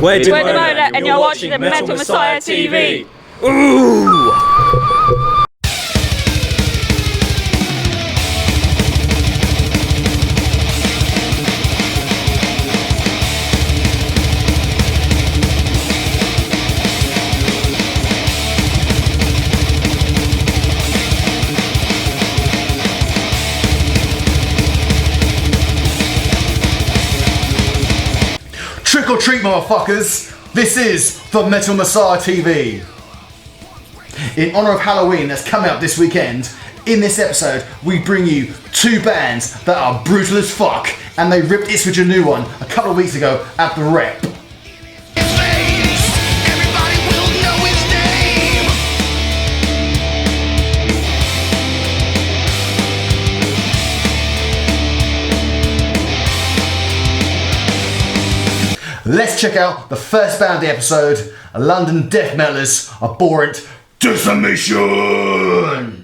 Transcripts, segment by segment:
We're Daemona, and you're watching the Metal Messiah TV. Ooh! Trick or treat, motherfuckers! This is the Metal Messiah TV. In honour of Halloween that's coming up this weekend, in this episode we bring you two bands that are brutal as fuck, and they ripped Ipswich a new one a couple of weeks ago at the Rep. Let's check out the first band of the episode, London death metalers, Abhorrent Decimation!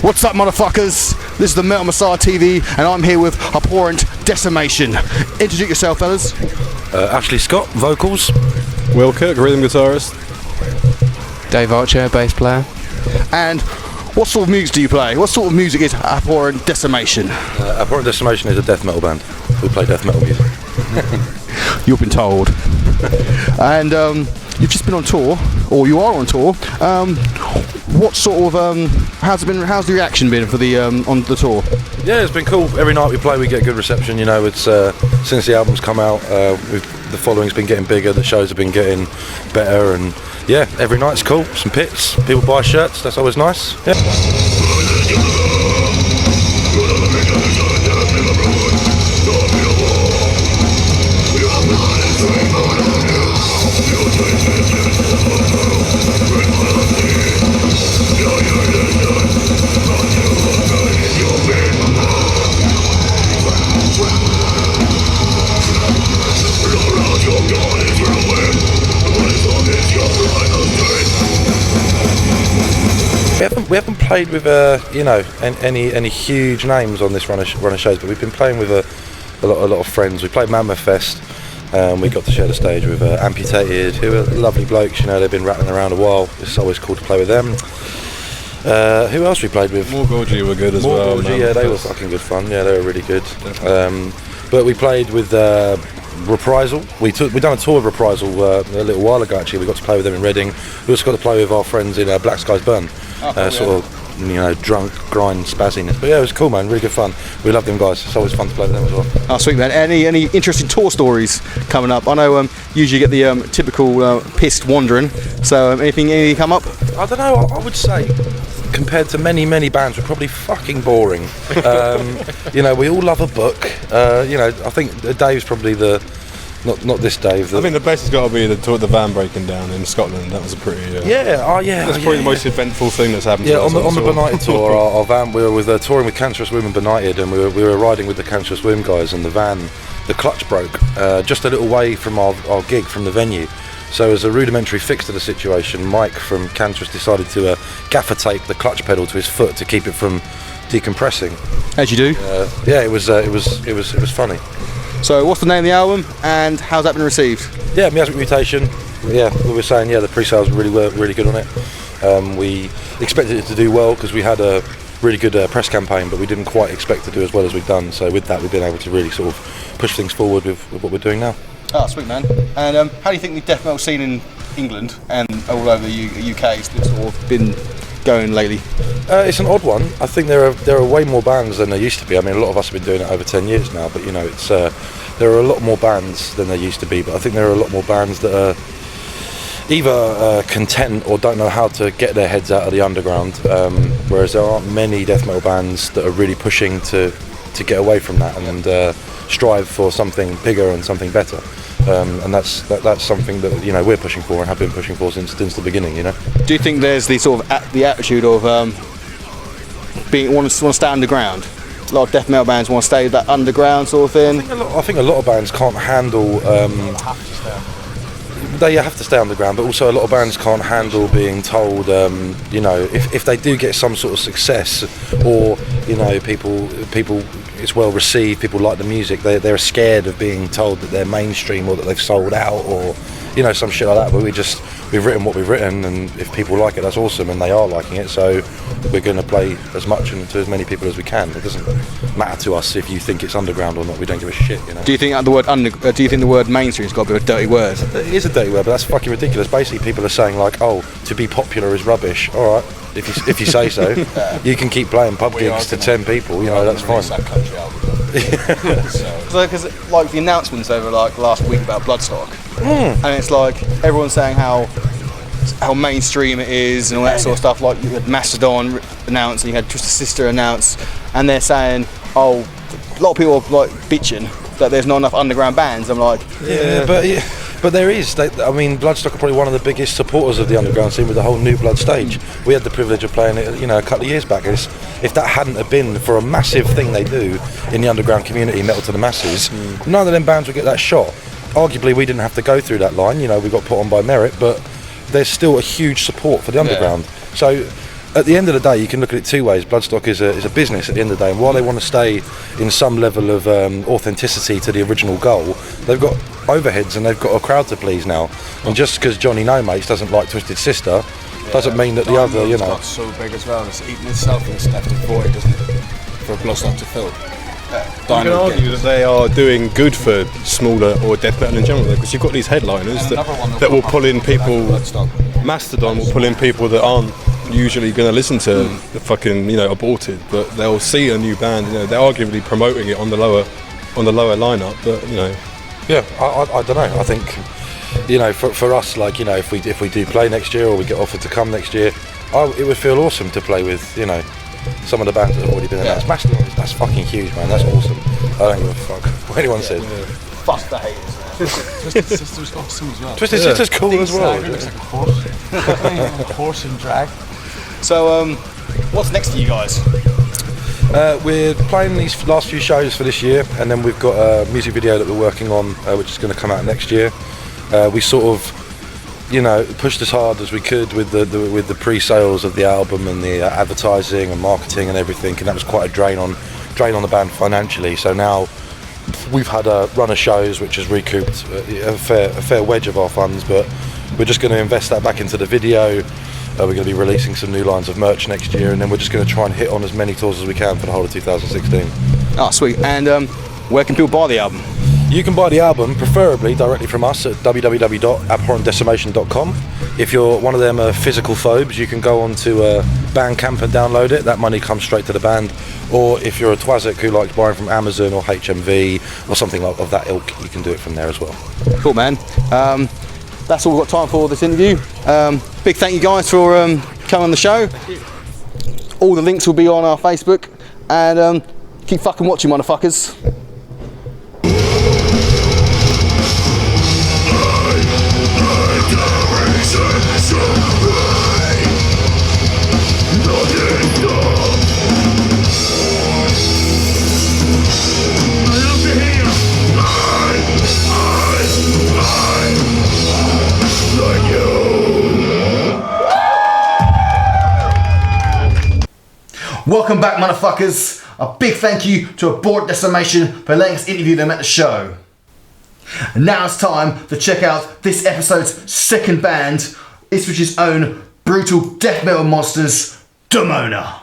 What's up, motherfuckers? This is the Metal Messiah TV, and I'm here with Abhorrent Decimation. Introduce yourself, fellas. Ashley Scott, vocals. Will Kirk, rhythm guitarist. Dave Archer, bass player. And what sort of music do you play? What sort of music is Abhorrent Decimation? Abhorrent Decimation is a death metal band. We play death metal music. You've been told. And you've just been on tour, or you are on tour. What sort of how's the reaction been for the on the tour? Yeah, it's been cool. Every night we play, we get good reception. You know, it's since the album's come out, the following's been getting bigger. The shows have been getting better, and yeah, every night's cool. Some pits, people buy shirts. That's always nice. Yeah. We haven't played with any huge names on this run of shows, but we've been playing with a lot of friends. We played Mammoth Fest. We got to share the stage with Amputated, who are lovely blokes. You know, they've been rattling around a while. It's always cool to play with them. Who else we played with? More Gorgie were good as well. Gorgie, yeah, they were fucking good fun. Yeah, they were really good. But we played with Reprisal. We done a tour of Reprisal a little while ago. Actually, we got to play with them in Reading. We also got to play with our friends in Black Skies Burn. Sort of, you know, drunk, grind, spazziness. But yeah, it was cool, man. Really good fun. We love them guys. It's always fun to play with them as well. Oh, sweet, man. Any interesting tour stories coming up? I know usually you get the typical pissed wandering. So anything come up? I don't know. I would say, compared to many bands, we're probably fucking boring. You know, we all love a book. You know, I think Dave's probably not this Dave. I mean, the best has got to be the van breaking down in Scotland. That was a pretty yeah. That's probably the most eventful thing that's happened. Yeah, to us on the Benighted tour, our van, we were touring with Cancerous Women Benighted, and we were riding with the Cancerous Women guys, and the clutch broke just a little way from our gig from the venue. So as a rudimentary fix to the situation, Mike from Cancerous decided to gaffer tape the clutch pedal to his foot to keep it from decompressing. As you do. Yeah, it was funny. So what's the name of the album, and how's that been received? Yeah, Miasmic Mutation. Yeah, we were saying, yeah, the pre-sales were really good on it. We expected it to do well because we had a really good press campaign, but we didn't quite expect to do as well as we've done. So with that, we've been able to really sort of push things forward with what we're doing now. Oh, sweet, man. And how do you think the death metal scene in England and all over the UK has sort of been going lately? It's an odd one. I think there are way more bands than there used to be. I mean, a lot of us have been doing it over 10 years now, but you know, it's there are a lot more bands than there used to be. But I think there are a lot more bands that are either content or don't know how to get their heads out of the underground. Whereas there aren't many death metal bands that are really pushing to get away from that and strive for something bigger and something better. and that's something that we're pushing for and have been pushing for since the beginning. Do you think there's the sort of the attitude of being want to stay underground? A lot of death metal bands want to stay that underground sort of thing. I think a lot of bands can't handle. They have to stay underground, but also a lot of bands can't handle being told, if they do get some sort of success, or people it's well received, people like the music, they're scared of being told that they're mainstream or that they've sold out, or some shit like that. But we've written what we've written, and if people like it, that's awesome, and they are liking it. So we're going to play as much and to as many people as we can. It doesn't matter to us if you think it's underground or not. We don't give a shit. Do you think the word mainstream's got a bit of a dirty word? It is a dirty word, but that's fucking ridiculous. Basically, people are saying like, "Oh, to be popular is rubbish." All right, if you say so, you can keep playing pub gigs to 10 people. That's fine. Because like the announcements over like last week about Bloodstock, and it's like everyone's saying how mainstream it is and all that sort of stuff. Like you had Mastodon announce, and you had Twisted Sister announce, and they're saying, a lot of people are like bitching that there's not enough underground bands. I'm like, but there is. Bloodstock are probably one of the biggest supporters of the underground scene with the whole New Blood stage. We had the privilege of playing it, a couple of years back. If that hadn't have been for a massive thing they do in the underground community, Metal to the Masses, none of them bands would get that shot. Arguably, we didn't have to go through that line. We got put on by merit, but there's still a huge support for the underground. So at the end of the day, you can look at it two ways. Bloodstock is a business at the end of the day, and while they want to stay in some level of authenticity to the original goal, they've got overheads and they've got a crowd to please now. And just because Johnny No Mates doesn't like Twisted Sister doesn't mean that the other, got so big as well, it's eating itself and it's left a void, doesn't it, for Bloodstock to fill. You can argue that they are doing good for smaller or death metal in general, because you've got these headliners that will pull in people. Mastodon will pull in people that aren't usually going to listen to the fucking Aborted, but they'll see a new band. They're arguably promoting it on the lower lineup, but I don't know. I think for us, like if we do play next year or we get offered to come next year, it would feel awesome to play with some of the bands that have already been announced. Mastodon, that's fucking huge, man. That's awesome. I don't give a fuck what anyone says. fuck the haters. Twisted Sister's awesome as well. Twisted Sister's cool as well. It looks like a horse. A horse in drag. So, what's next for you guys? We're playing these last few shows for this year, and then we've got a music video that we're working on, which is going to come out next year. We sort of, pushed as hard as we could with the pre-sales of the album and the advertising and marketing and everything, and that was quite a drain on the band financially. So now we've had a run of shows which has recouped a fair wedge of our funds, but we're just going to invest that back into the video. We're going to be releasing some new lines of merch next year, and then we're just going to try and hit on as many tours as we can for the whole of 2016. Oh, sweet. And where can people buy the album? You can buy the album, preferably directly from us, at www.abhorrentdecimation.com. If you're one of them physical phobes, you can go on to Bandcamp and download it. That money comes straight to the band. Or if you're a twazzic who likes buying from Amazon or HMV or something of that ilk, you can do it from there as well. Cool, man. That's all we've got time for this interview. Big thank you guys for coming on the show. All the links will be on our Facebook, and keep fucking watching, motherfuckers. Welcome back, motherfuckers. A big thank you to Abhorrent Decimation for letting us interview them at the show. And now it's time to check out this episode's second band, Ipswich's own brutal death metal monsters, Daemona.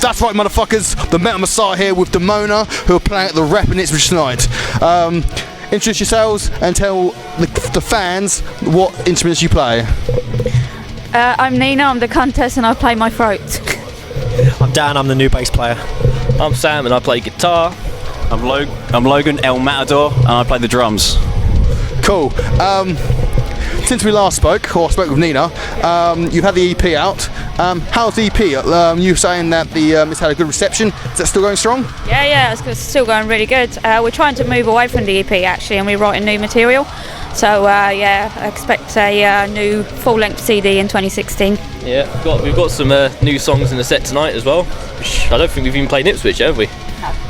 That's right, motherfuckers. The Metal Messiah here with Daemona, who are playing at the Rep in Ipswich tonight. Introduce yourselves and tell the fans what instruments you play. I'm Nina, I'm the contest, and I play my throat. I'm Dan, I'm the new bass player. I'm Sam and I play guitar. I'm Logan, El Matador, and I play the drums. Cool. since we last spoke, or spoke with Nina, you've had the EP out. How's the EP? You were saying that it's had a good reception. Is that still going strong? Yeah, it's still going really good. We're trying to move away from the EP actually, and we're writing new material. So I expect a new full-length CD in 2016. Yeah, we've got some new songs in the set tonight as well, which I don't think we've even played in Ipswich, have we?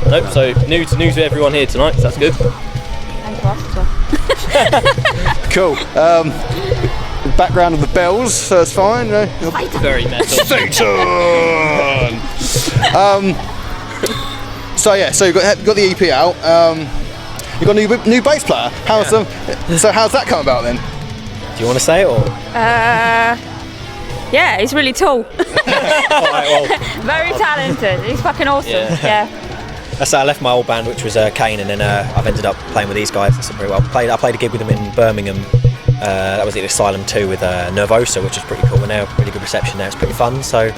No. Nope, so new to everyone here tonight, so that's good. And to us as well. Cool. Background of the bells, so it's fine. Very metal. Satan! So you've got the EP out. You've got a new bass player. How's that come about then? Do you want to say it or? Yeah, he's really tall. Alright, well, Very talented. He's fucking awesome. Yeah. that's I left my old band, which was Kane, and then I've ended up playing with these guys. It's pretty well. I played a gig with them in Birmingham. That was at Asylum 2 with Nervosa, which is pretty cool. We're now really good reception there. It's pretty fun. So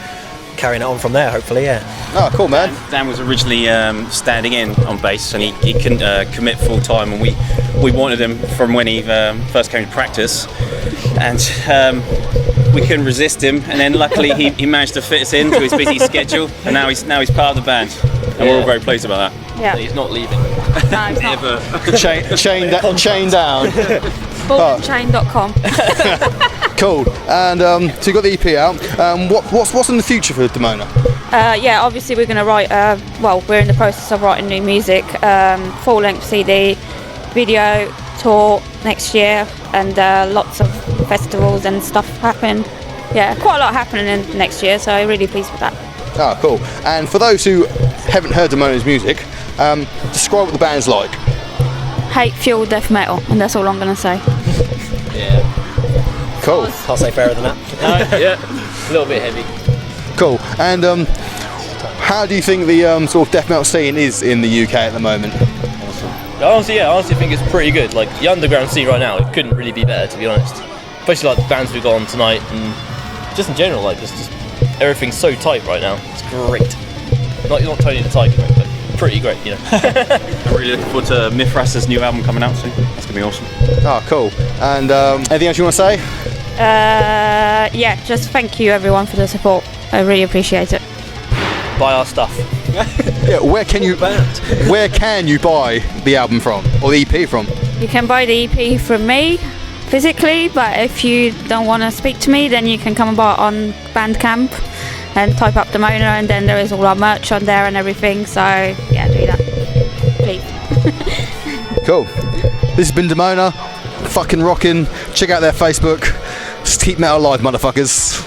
carrying it on from there, hopefully, yeah. Oh, cool, man. Dan was originally standing in on bass, and he couldn't commit full time, and we wanted him from when he first came to practice, and we couldn't resist him, and then luckily he managed to fit us into his busy schedule, and now he's part of the band, and we're all very pleased about that. Yeah. He's not leaving. No, he's not. Chained down. Baldandchain.com. Cool. And so you got the EP out. What's in the future for Daemona? Yeah, obviously we're going to write, we're in the process of writing new music, full-length CD, video, tour next year, and lots of festivals and stuff happen. Yeah, quite a lot happening in next year, so I'm really pleased with that. Ah, cool. And for those who haven't heard Daemona's music, describe what the band's like. Hate-fueled death metal, and that's all I'm going to say. Yeah. Cool. Can't say fairer than that. Yeah, a little bit heavy. Cool. And how do you think the sort of death metal scene is in the UK at the moment? I honestly think it's pretty good. Like the underground scene right now, it couldn't really be better, to be honest. Especially like the bands we've got on tonight, and just in general, like just everything's so tight right now. It's great. Not Tony the Tiger, but pretty great, you know. I'm really looking forward to Mithras' new album coming out soon. That's gonna be awesome. Oh, cool. And anything else you want to say? Yeah, just thank you everyone for the support. I really appreciate it. Buy our stuff. Yeah, where can you buy the album from, or the EP from? You can buy the EP from me physically, but if you don't want to speak to me, then you can come and buy it on Bandcamp and type up Daemona, and then there is all our merch on there and everything, so yeah, do that, please. Cool. This has been Daemona, fucking rocking. Check out their Facebook. Just keep metal alive, motherfuckers.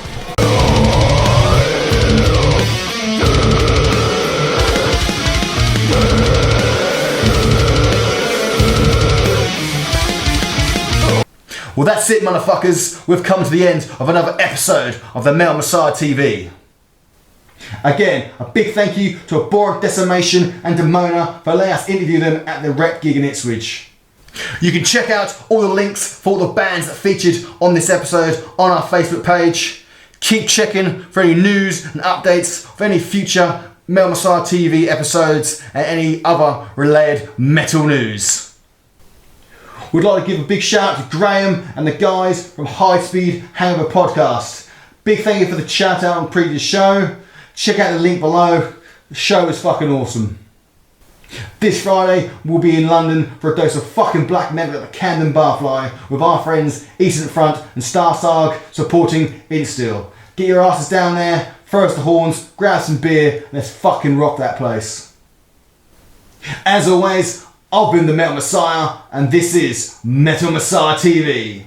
Well, that's it, motherfuckers. We've come to the end of another episode of the Metal Messiah TV. Again, a big thank you to Abhorrent Decimation and Daemona for letting us interview them at the rep gig in Ipswich. You can check out all the links for all the bands that featured on this episode on our Facebook page. Keep checking for any news and updates of any future Metal Messiah TV episodes and any other related metal news. We'd like to give a big shout out to Graham and the guys from High Speed Hangover Podcast. Big thank you for the shout out on the previous show. Check out the link below. The show is fucking awesome. This Friday we'll be in London for a dose of fucking black metal at the Camden Barfly with our friends Eastern Front and Starsarg supporting Instill. Get your asses down there, throw us the horns, grab some beer, and let's fucking rock that place. As always, I've been the Metal Messiah, and this is Metal Messiah TV.